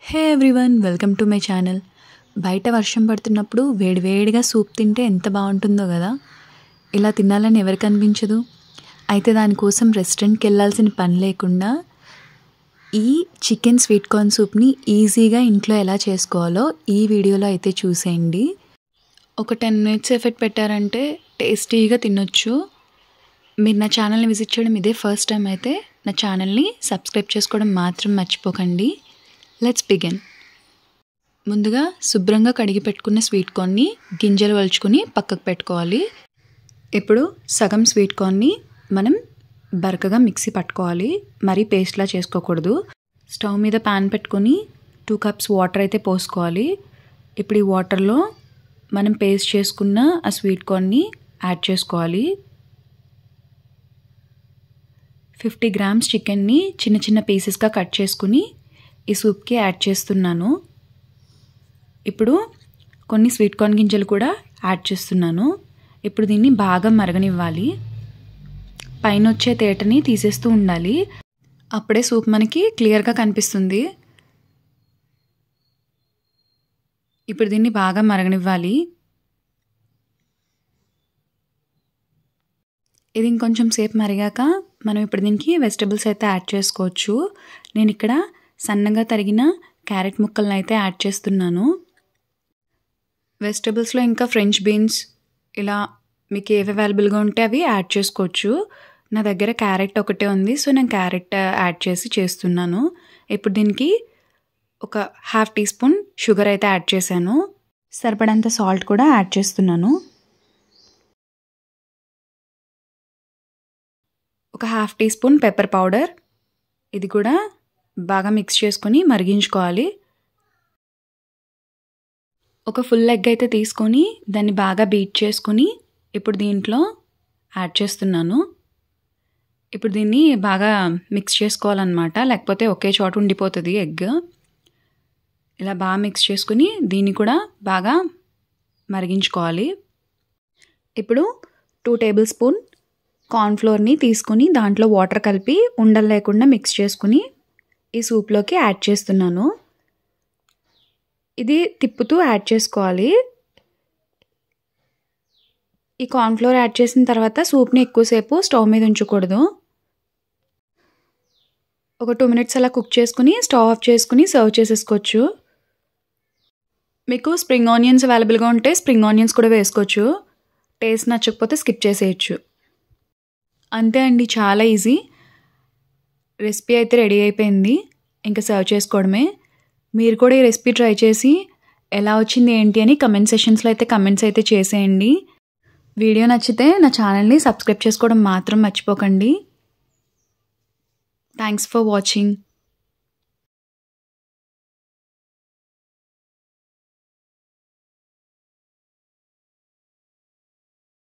Hey everyone, welcome to my channel. బయట వర్షం పడుతున్నప్పుడు వేడివేడిగా సూప్ తింటే ఎంత బాగుంటుందో కదా. ఇలా తినాలని ఎవరికి అనిపించదు. అయితే దానికోసం రెస్టారెంట్కి వెళ్ళాల్సిన పని లేకుండా ఈ చికెన్ స్వీట్ కార్న్ సూప్ని ఈజీగా ఇంట్లో ఎలా చేసుకోవాలో ఈ వీడియోలో అయితే చూసేయండి. ఒక 10 minutes ఎఫెక్ట్ పెట్టారంటే టేస్టీగా తినొచ్చు. మీరు నా ఛానల్ని విజిట్ చేయడం ఇదే ఫస్ట్ టైం అయితే నా ఛానల్ని సబ్స్క్రైబ్ చేసుకోవడం మాత్రం మర్చిపోకండి. Let's begin. ముందుగా శుభ్రంగా కడిగి పెట్టుకున్న స్వీట్ కార్న్ని గింజలు వలుచుకొని పక్కకు పెట్టుకోవాలి. ఇప్పుడు సగం స్వీట్ కార్న్ని మనం బరకగా మిక్సీ పట్టుకోవాలి. మరీ పేస్ట్లా చేసుకోకూడదు. స్టవ్ మీద ప్యాన్ పెట్టుకొని 2 cups వాటర్ అయితే పోసుకోవాలి. ఇప్పుడు ఈ వాటర్లో మనం పేస్ట్ చేసుకున్న ఆ స్వీట్ కార్న్ని యాడ్ చేసుకోవాలి. 50 grams చికెన్ని చిన్న చిన్న పీసెస్గా కట్ చేసుకుని ఈ సూప్కి యాడ్ చేస్తున్నాను. ఇప్పుడు కొన్ని స్వీట్ కార్న్ గింజలు కూడా యాడ్ చేస్తున్నాను. ఇప్పుడు దీన్ని బాగా మరగనివ్వాలి. పైన వచ్చే తేటని తీసేస్తూ ఉండాలి. అప్పుడే సూప్ మనకి క్లియర్గా కనిపిస్తుంది. ఇప్పుడు దీన్ని బాగా మరగనివ్వాలి. ఇది ఇంకొంచెం సేపు మరిగాక మనం ఇప్పుడు దీనికి వెజిటబుల్స్ అయితే యాడ్ చేసుకోవచ్చు. నేను ఇక్కడ సన్నగా తరిగిన క్యారెట్ ముక్కలను అయితే యాడ్ చేస్తున్నాను. వెజిటబుల్స్లో ఇంకా ఫ్రెంచ్ బీన్స్ ఇలా మీకు ఏవి అవైలబుల్గా ఉంటే అవి యాడ్ చేసుకోవచ్చు. నా దగ్గర క్యారెట్ ఒకటే ఉంది, సో నేను క్యారెట్ యాడ్ చేస్తున్నాను. ఇప్పుడు దీనికి ఒక 1/2 teaspoon షుగర్ అయితే యాడ్ చేశాను. సరిపడంత సాల్ట్ కూడా యాడ్ చేస్తున్నాను. ఒక 1/2 teaspoon పెప్పర్ పౌడర్, ఇది కూడా బాగా మిక్స్ చేసుకొని మరిగించుకోవాలి. ఒక ఫుల్ ఎగ్ అయితే తీసుకొని దాన్ని బాగా బీట్ చేసుకొని ఇప్పుడు దీంట్లో యాడ్ చేస్తున్నాను. ఇప్పుడు దీన్ని బాగా మిక్స్ చేసుకోవాలన్నమాట, లేకపోతే ఒకే చోట ఉండిపోతుంది ఎగ్. ఇలా బాగా మిక్స్ చేసుకుని దీన్ని కూడా బాగా మరిగించుకోవాలి. ఇప్పుడు 2 tablespoon కార్న్ఫ్లోర్ని తీసుకుని దాంట్లో వాటర్ కలిపి ఉండలు లేకుండా మిక్స్ చేసుకుని ఈ సూప్లోకి యాడ్ చేస్తున్నాను. ఇది తిప్పుతూ యాడ్ చేసుకోవాలి. ఈ కార్న్ఫ్లోర్ యాడ్ చేసిన తర్వాత సూప్ని ఎక్కువసేపు స్టవ్ మీద ఉంచకూడదు. ఒక 2 minutes అలా కుక్ చేసుకుని స్టవ్ ఆఫ్ చేసుకుని సర్వ్ చేసేసుకోవచ్చు. మీకు స్ప్రింగ్ ఆనియన్స్ అవైలబుల్గా ఉంటే స్ప్రింగ్ ఆనియన్స్ కూడా వేసుకోవచ్చు. టేస్ట్ నచ్చకపోతే స్కిప్ చేసేయచ్చు. అంతే అండి, చాలా ఈజీ. రెసిపీ అయితే రెడీ అయిపోయింది, ఇంకా సర్వ్ చేసుకోవడమే. మీరు కూడా ఈ రెసిపీ ట్రై చేసి ఎలా వచ్చింది ఏంటి అని కమెంట్ సెషన్స్లో అయితే కమెంట్స్ అయితే చేసేయండి. వీడియో నచ్చితే నా ఛానల్ని సబ్స్క్రైబ్ చేసుకోవడం మాత్రం మర్చిపోకండి. Thanks for watching.